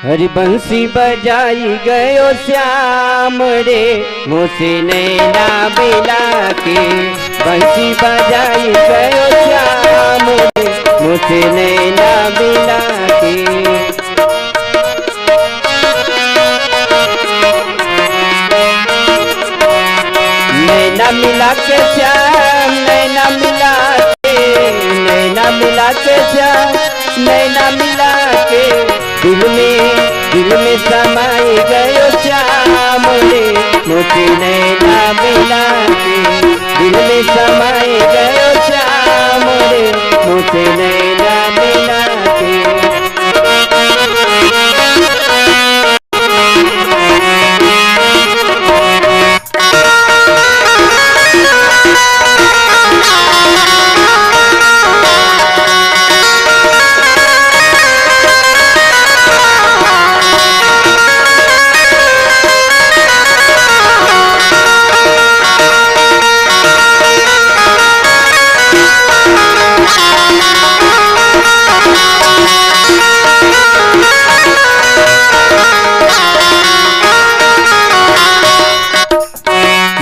हरि बंसी बजाई गयो श्याम रे मुझसे नैना मिला के। बंसी बजाई गयो श्याम रे मुझसे नैना मिला के। नैना मिला के श्याम नैना मिला के। नैना मिला के श्याम नैना मिला के। दिल में समाई गयो श्याम रे मुझे नैना मिला के। दिल में समाई गयो श्याम रे मुझे नैना मिला के।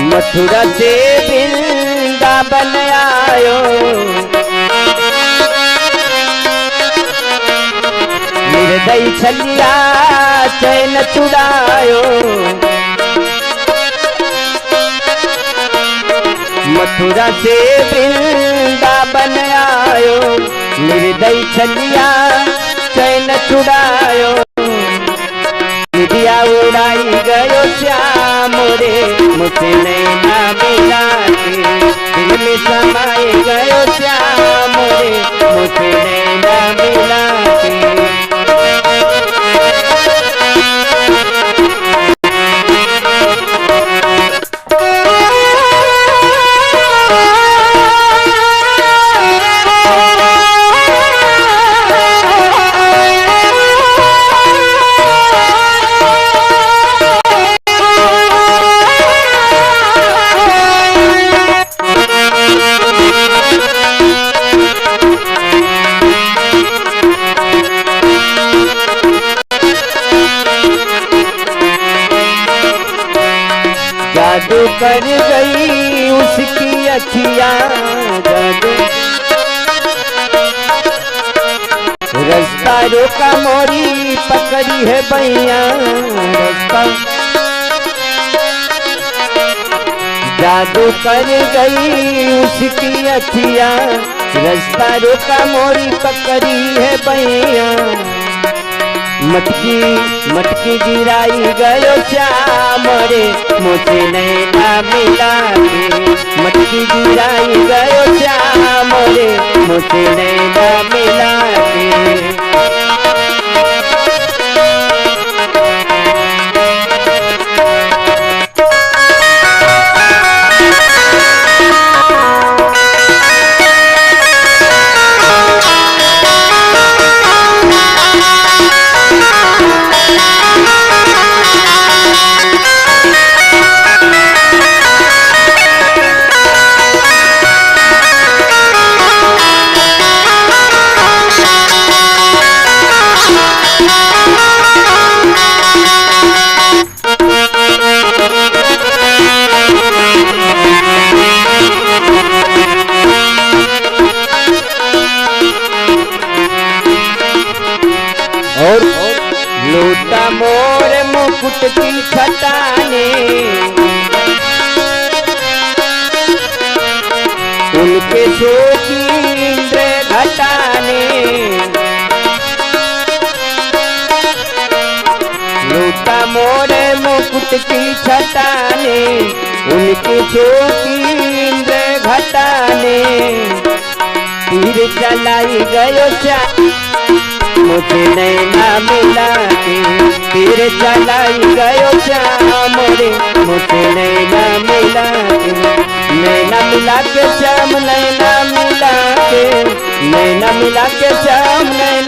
मथुरा से वृंदावन आयो। निर्दयी छलिया चैन चुरायो। मथुरा से वृंदावन आयो। निर्दयी छलिया चैन चुरायो। दिया उड़ाई गयो श्याम रे मुझसे नैना मिला के। दिल में समाए गयो श्याम रे मुझसे नैना मिला के। जादू कर गई उसकी अखियां। जादू रास्ता रोका मोरी पकड़ी है बैया। रास्ता जादू कर गई उसकी अखियां। रास्ता रोका मोरी पकड़ी है बैया। मटकी मटकी गिराई गयो श्याम रे मुझे नैना मिला के। मटकी गिराई गयो श्याम रे मुझे नैना मिला के। और लूटा मोर मुकुट की छटाने। उनके शोकी इंद्र घटाने। लूटा मोर मुकुट की छटाने। उनके शोकी इंद्र घटाने। तीर चलाई गयो श्याम मुझे नैना मिला के। तीर चलाई गयो श्याम रे मुझे नैना मिला के। नैना मिला के श्याम नैना मिला के। नैना मिला के श्याम नैना